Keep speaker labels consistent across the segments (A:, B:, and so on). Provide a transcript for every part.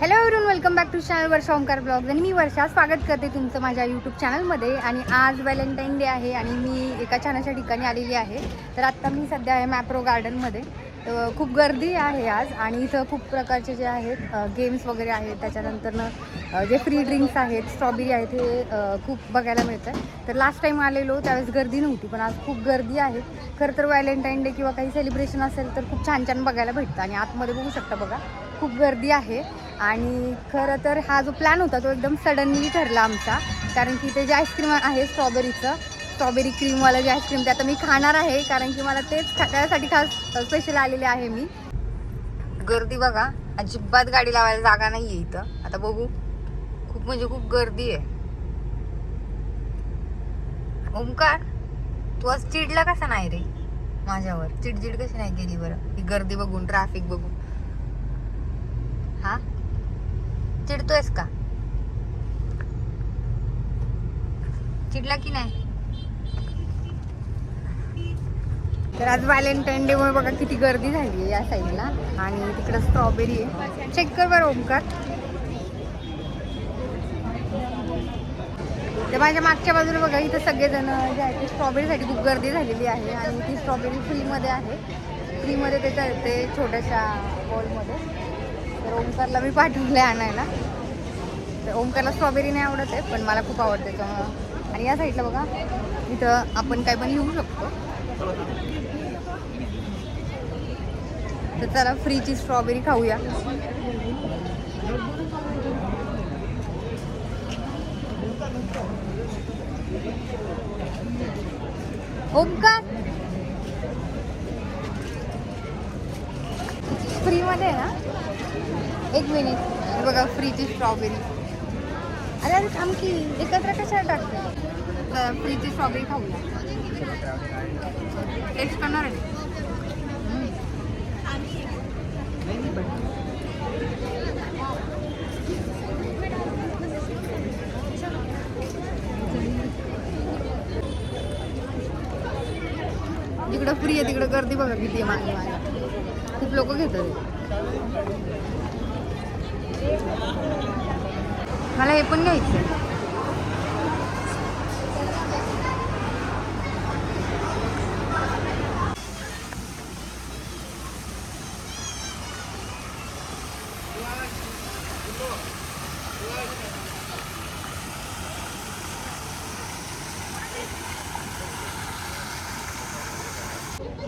A: Hello everyone, welcome back to channel Varsha Omkar blogs. आणि मी वर्षा स्वागत करते तुमचं माझ्या यूट्यूब चॅनलमध्ये. आणि आज व्हॅलेंटाईन डे आहे आणि मी एका छानशा ठिकाणी आलेली आहे. तर आत्ता मी सध्या आहे मॅप्रो गार्डनमध्ये. तर खूप गर्दी आहे आज आणि इथं खूप प्रकारचे जे आहेत गेम्स वगैरे आहेत. त्याच्यानंतरनं जे फ्री ड्रिंक्स आहेत, स्ट्रॉबेरी आहेत, हे खूप बघायला मिळतं. तर लास्ट टाईम आलेलो त्यावेळेस गर्दी नव्हती, पण आज खूप गर्दी आहे. खरं तर व्हॅलेंटाईन डे किंवा काही सेलिब्रेशन असेल तर खूप छान छान बघायला भेटतं. आणि आतमध्ये बघू शकता बघा, खूप गर्दी आहे. आणि खरं तर हा जो प्लॅन होता तो एकदम सडनली ठरला आमचा, कारण की ते जे आईस्क्रीम आहे स्ट्रॉबेरी क्रीमवालं जे आईस्क्रीम, ते आता मी खाणार आहे, कारण की मला तेच त्यासाठी खास स्पेशल आलेले आहे मी. गर्दी बघा, अजिबात गाडी लावायला जागा नाही आहे इथं. आता बघू, खूप म्हणजे खूप गर्दी आहे. ओमकार, तू आज चिडला कसा नाही रे माझ्यावर? चिडचिड कशी नाही केली बरं ही गर्दी बघून, ट्रॅफिक बघून? हा, चिडतोयस का? चिडला की नाही? तर आज व्हॅलेंटाईन डे मुळे बघा किती गर्दी झाली आहे या साईडला. आणि तिकडं स्ट्रॉबेरी आहे, चेक कर बरं ओमकार. तर माझ्या मागच्या बाजूला बघा, इथं सगळेजण जे आहे ते स्ट्रॉबेरीसाठी खूप गर्दी झालेली आहे. आणि ती स्ट्रॉबेरी फ्रीमध्ये आहे, फ्रीमध्ये ते करते छोट्याशा बॉलमध्ये. तर ओमकारला मी पाठवले आणायला. तर ओमकारला स्ट्रॉबेरी नाही आवडत आहे, पण मला खूप आवडते त्याच्यामुळं. आणि या साईडला बघा, इथं आपण काय पण लिहू शकतो. तर चला फ्रीची स्ट्रॉबेरी खाऊया. ओमकार, फ्रीमध्ये आहे ना? एक मिनिट बघा, फ्रीची स्ट्रॉबेरी. अरे अरे थांब की, एकत्र कशाला टाकते? फ्रीची स्ट्रॉबेरी खाऊया. टेस्ट करणार आहे. जिकडं फ्री आहे तिकडं गर्दी बघा किती आहे मागे मागे, खूप लोक घेतात. मला हे पण घ्यायचं.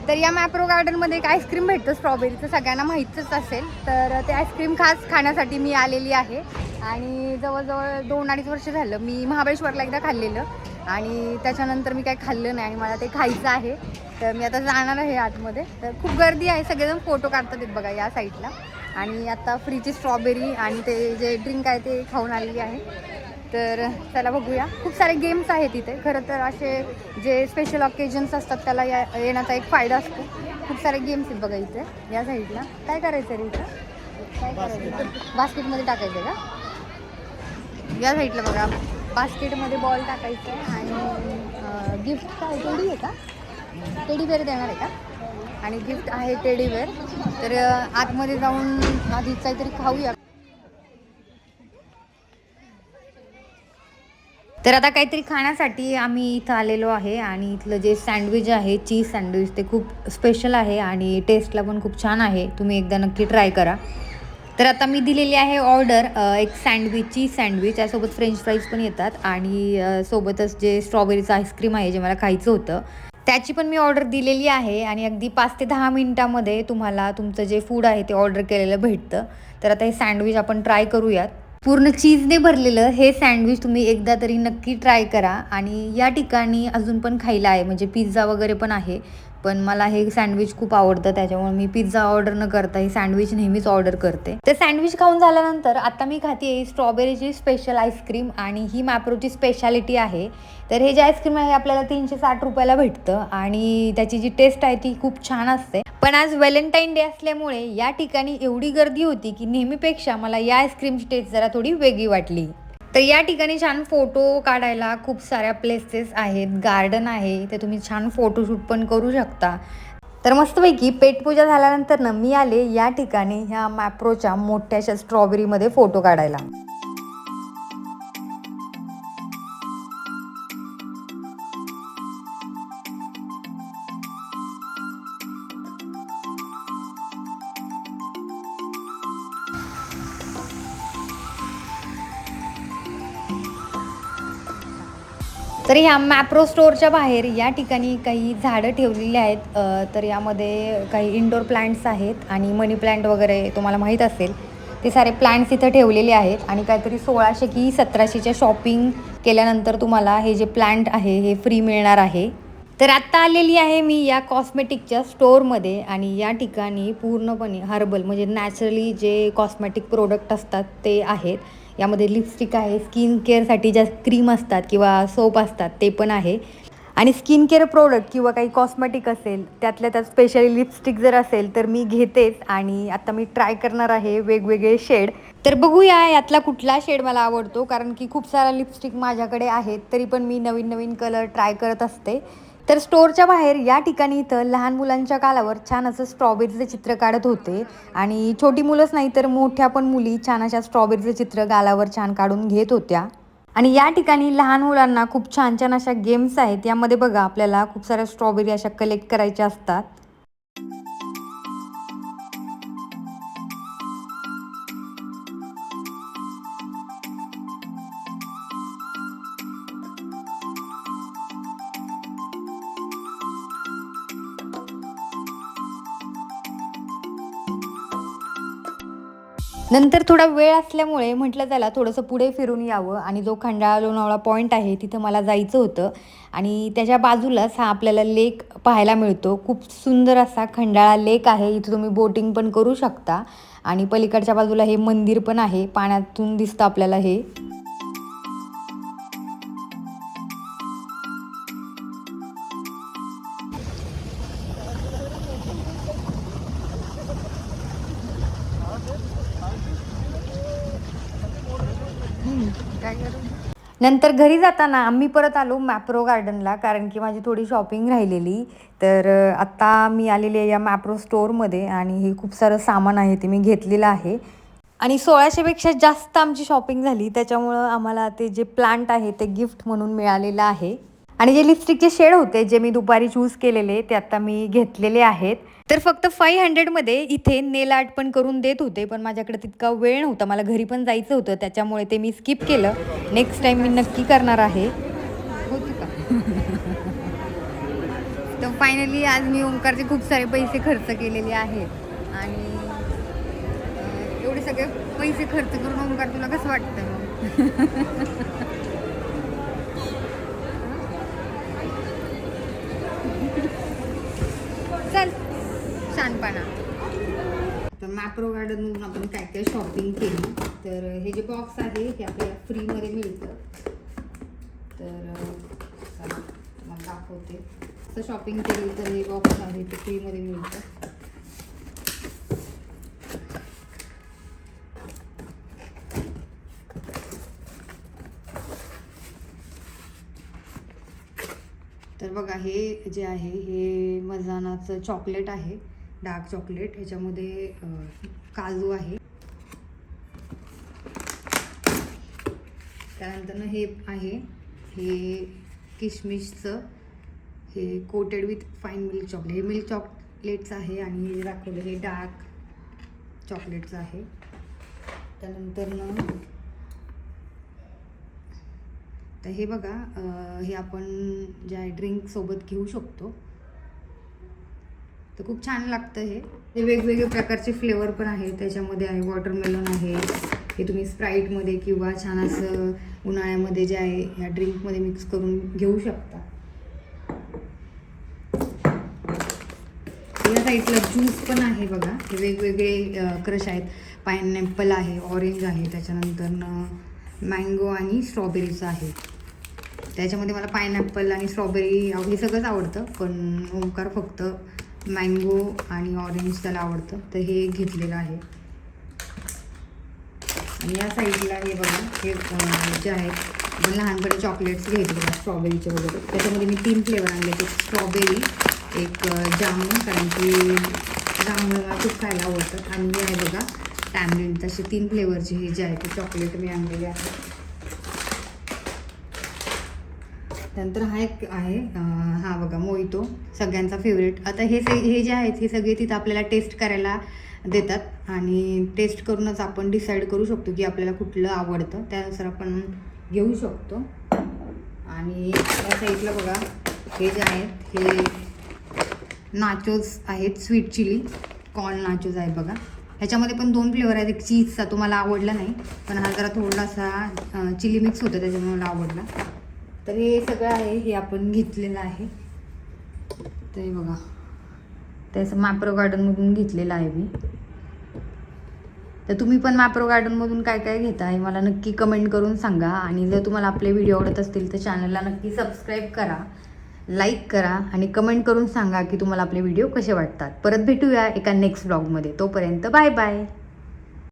A: तर या मॅप्रो गार्डनमध्ये एक आईस्क्रीम भेटतं स्ट्रॉबेरीचं, सगळ्यांना माहीतच असेल. तर ते आईस्क्रीम खास खाण्यासाठी मी आलेली आहे. आणि जवळजवळ 2-2.5 वर्ष झालं मी महाबळेश्वरला एकदा खाल्लेलं, आणि त्याच्यानंतर मी काही खाल्लं नाही आणि मला ते खायचं आहे. तर मी आता जाणार आहे आतमध्ये. तर खूप गर्दी आहे, सगळेजण फोटो काढतात आहेत बघा या साईडला. आणि आता फ्रीची स्ट्रॉबेरी आणि ते जे ड्रिंक आहे ते खाऊन आलेली आहे. तर त्याला बघूया. खूप सारे गेम्स आहेत इथे. खरं तर असे जे स्पेशल ऑकेजन्स असतात त्याला येण्याचा एक फायदा असतो. खूप सारे गेम्स आहेत बघा इथे या साईडला. काय करायचं रे इथं? काय करायचं? बास्केटमध्ये टाकायचं का? या साईडला बघा, बास्केटमध्ये बॉल टाकायचं आहे. आणि गिफ्ट काय टेडी आहे का? टेडीवेअर देणार आहे का? आणि गिफ्ट आहे टेडीवेअर. तर आतमध्ये जाऊन आधी काहीतरी खाऊया. तर आता काहीतरी खाण्यासाठी आम्ही इथं आलेलो आहे. आणि इथलं जे सँडविच आहे, चीज सँडविच, ते खूप स्पेशल आहे आणि टेस्टला पण खूप छान आहे. तुम्ही एकदा नक्की ट्राय करा. तर आता मी दिलेली आहे ऑर्डर, एक सँडविच, चीज सँडविच, त्यासोबत फ्रेंच फ्राईज पण येतात. आणि सोबतच जे स्ट्रॉबेरीचं आईस्क्रीम आहे जे मला खायचं होतं, त्याची पण मी ऑर्डर दिलेली आहे. आणि अगदी 5 ते 10 मिनिटामध्ये तुम्हाला तुमचं जे फूड आहे ते ऑर्डर केलेलं भेटतं. तर आता हे सँडविच आपण ट्राय करूयात. पूर्ण चीजने भरलेलं हे सँडविच तुम्ही एकदा तरी नक्की ट्राय करा. आणि या ठिकाणी अजून पण खायला आहे, म्हणजे पिझ्झा वगैरे पण आहे, पण मला हे सँडविच खूप आवडतं, त्याच्यामुळे मी पिझ्झा ऑर्डर न करता हे सँडविच नेहमीच ऑर्डर करते. ते सँडविच खाऊन झाल्यानंतर आता मी खाते स्ट्रॉबेरीची स्पेशल आईस्क्रीम, आणि ही मॅप्रोची स्पेशालिटी आहे. तर हे जे आईस्क्रीम आहे आपल्याला 360 रुपयाला भेटतं आणि त्याची जी टेस्ट आहे ती खूप छान असते. पण आज व्हॅलेंटाईन डे असल्यामुळे या ठिकाणी एवढी गर्दी होती की नेहमीपेक्षा मला या आईस्क्रीमची टेस्ट जरा थोडी वेगळी वाटली. तर या ठिकाणी छान फोटो काढायला खूप साऱ्या प्लेसेस आहेत, गार्डन आहे, ते तुम्ही छान फोटोशूट पण करू शकता. तर मस्तपैकी पेटपूजा झाल्यानंतर ना मी आले या ठिकाणी ह्या मॅप्रोच्या मोठ्याशा स्ट्रॉबेरीमध्ये फोटो काढायला. तर ह्या मॅप्रो स्टोअरच्या बाहेर या ठिकाणी काही झाडं ठेवलेली आहेत. तर यामध्ये काही इंडोर प्लांट्स आहेत आणि मनी प्लांट वगैरे तुम्हाला माहीत असेल ते सारे प्लांट्स इथं ठेवलेले आहेत. आणि काहीतरी 1600 की 1700च्या शॉपिंग केल्यानंतर तुम्हाला हे जे प्लांट आहे हे फ्री मिळणार आहे. तर आत्ता आलेली आहे मी या कॉस्मेटिकच्या स्टोअरमध्ये आणि या ठिकाणी पूर्णपणे हर्बल म्हणजे नॅचरली जे कॉस्मेटिक प्रोडक्ट असतात ते आहेत. यामध्ये लिपस्टिक आहे, स्किन केअरसाठी ज्या क्रीम असतात किंवा सोप असतात ते पण आहे. आणि स्किन केअर प्रोडक्ट किंवा काही कॉस्मेटिक असेल त्यातल्या त्यात स्पेशली लिपस्टिक जर असेल तर मी घेतेच. आणि आता मी ट्राय करणार आहे वेगवेगळे शेड. तर बघूया यातला कुठला शेड मला आवडतो, कारण की खूप सारा लिपस्टिक माझ्याकडे आहेत तरी पण मी नवीन नवीन कलर ट्राय करत असते. तर स्टोअरच्या बाहेर या ठिकाणी इथं लहान मुलांच्या गालावर छान असं स्ट्रॉबेरीचं चित्र काढत होते. आणि छोटी मुलंच नाही तर मोठ्या पण मुली छान अशा स्ट्रॉबेरीचं चित्र गालावर छान काढून घेत होत्या. आणि या ठिकाणी लहान मुलांना खूप छान छान अशा गेम्स आहेत. यामध्ये बघा आपल्याला खूप साऱ्या स्ट्रॉबेरी अशा कलेक्ट करायच्या असतात. नंतर थोडा वेळ असल्यामुळे म्हटलं त्याला थोडंसं पुढे फिरून यावं आणि जो खंडाळा लोणावळा पॉईंट आहे तिथं मला जायचं होतं. आणि त्याच्या बाजूलाच हा आपल्याला लेक पाहायला मिळतो. खूप सुंदर असा खंडाळा लेक आहे. इथं तुम्ही बोटिंग पण करू शकता. आणि पलीकडच्या बाजूला हे मंदिर पण आहे, पाण्यातून दिसतं आपल्याला हे. नंतर घरी जाताना आम्ही परत आलो मॅप्रो गार्डनला, कारण की माझी थोडी शॉपिंग राहिलेली. तर आत्ता मी आलेली आहे या मॅप्रो स्टोअरमध्ये आणि हे खूप सारं सामान आहे ते मी घेतलेलं आहे. आणि 1600पेक्षा जास्त आमची शॉपिंग झाली, त्याच्यामुळं आम्हाला ते जे प्लांट आहे ते गिफ्ट म्हणून मिळालेलं आहे. आणि जे लिपस्टिकचे शेड होते जे मी दुपारी चूज केलेले ते आता मी घेतलेले आहेत. तर फक्त 500मध्ये इथे नेल आर्ट पण करून देत होते, पण माझ्याकडे तितका वेळ नव्हता, मला घरी पण जायचं होतं, त्याच्यामुळे ते मी स्किप केलं. नेक्स्ट टाईम मी नक्की करणार आहे. होती का? तर फायनली आज मी ओंकारचे खूप सारे पैसे खर्च केलेले आहेत. आणि एवढे सगळे पैसे खर्च करून ओंकार तुला कसं वाटतं? चल शानपणा. तर मॅप्रो गार्डनमधून आपण काय काय शॉपिंग केली. तर हे जे बॉक्स आहे हे आपल्याला फ्रीमध्ये मिळतं. तर मला दाखवते. असं शॉपिंग केली तर हे बॉक्स आहे ते फ्रीमध्ये मिळतं. तर बघा हे जे आहे हे मजानाचं चॉकलेट आहे, डार्क चॉकलेट. ह्याच्यामध्ये काजू आहे. त्यानंतर हे आहे हे किशमिशचं, हे coated with fine milk chocolate. हे मिल्क चॉकलेटचं आहे आणि हे दाखवलं हे डार्क चॉकलेटचं आहे. त्यानंतर तर हे बघा हे आपण जे आहे ड्रिंकसोबत घेऊ शकतो. तर खूप छान लागतं हे वेगवेगळे प्रकारचे फ्लेवर पण आहे त्याच्यामध्ये आहे. वॉटरमेलन आहे, हे तुम्ही स्प्राईटमध्ये किंवा छान असं उन्हाळ्यामध्ये जे आहे ह्या ड्रिंकमध्ये मिक्स करून घेऊ शकता. या साईडला ज्यूस पण आहे बघा, हे वेगवेगळे क्रश आहेत. पायनॅपल आहे, ऑरेंज आहे, त्याच्यानंतर मँगो आणि स्ट्रॉबेरीचं आहे. त्याच्यामध्ये मला पायनॅपल आणि स्ट्रॉबेरी हे सगळंच आवडतं, पण ओंकार फक्त मँगो आणि ऑरेंज त्याला आवडतं, तर हे घेतलेलं आहे. आणि या साईडला हे बघा हे जे आहेत आपण लहानपणी चॉकलेट्स घेतले स्ट्रॉबेरीचे वगैरे, त्याच्यामध्ये मी 3 फ्लेवर आणले. एक स्ट्रॉबेरी, एक जामून, कारण की जामून मला खूप खायला आवडतात. आणि हे आहे बघा टॅमरिंड, तसे 3 फ्लेवरचे हे जे आहे ते चॉकलेट मी आणलेले आहे. नंतर हा एक आहे हा बघा मोहितो, सगळ्यांचा फेवरेट. आता हे जे आहेत हे सगळे तिथं आपल्याला टेस्ट करायला देतात आणि टेस्ट करूनच आपण डिसाईड करू शकतो की आपल्याला कुठलं आवडतं, त्यानुसार आपण घेऊ शकतो. आणि या साईडला बघा हे जे आहेत हे नाचोज आहेत, स्वीट चिली कॉर्न नाचोज आहे बघा. ह्याच्यामध्ये पण 2 फ्लेवर आहेत. एक चीजचा, तो मला आवडला नाही, पण हा जरा थोडासा चिली मिक्स होतं त्याच्यामुळे मला आवडला. तर हे सगळं आहे हे आपण घेतलेलं आहे. तर हे बघा त्याचं मॅप्रो गार्डनमधून घेतलेलं आहे मी. तर तुम्ही पण मॅप्रो गार्डनमधून काय काय घेता हे मला नक्की कमेंट करून सांगा. आणि जर तुम्हाला आपले व्हिडिओ आवडत असतील तर चॅनलला नक्की सबस्क्राईब करा, लाईक करा आणि कमेंट करून सांगा की तुम्हाला आपले व्हिडिओ कसे वाटतात. परत भेटूया एका नेक्स्ट ब्लॉगमध्ये. तोपर्यंत बाय बाय.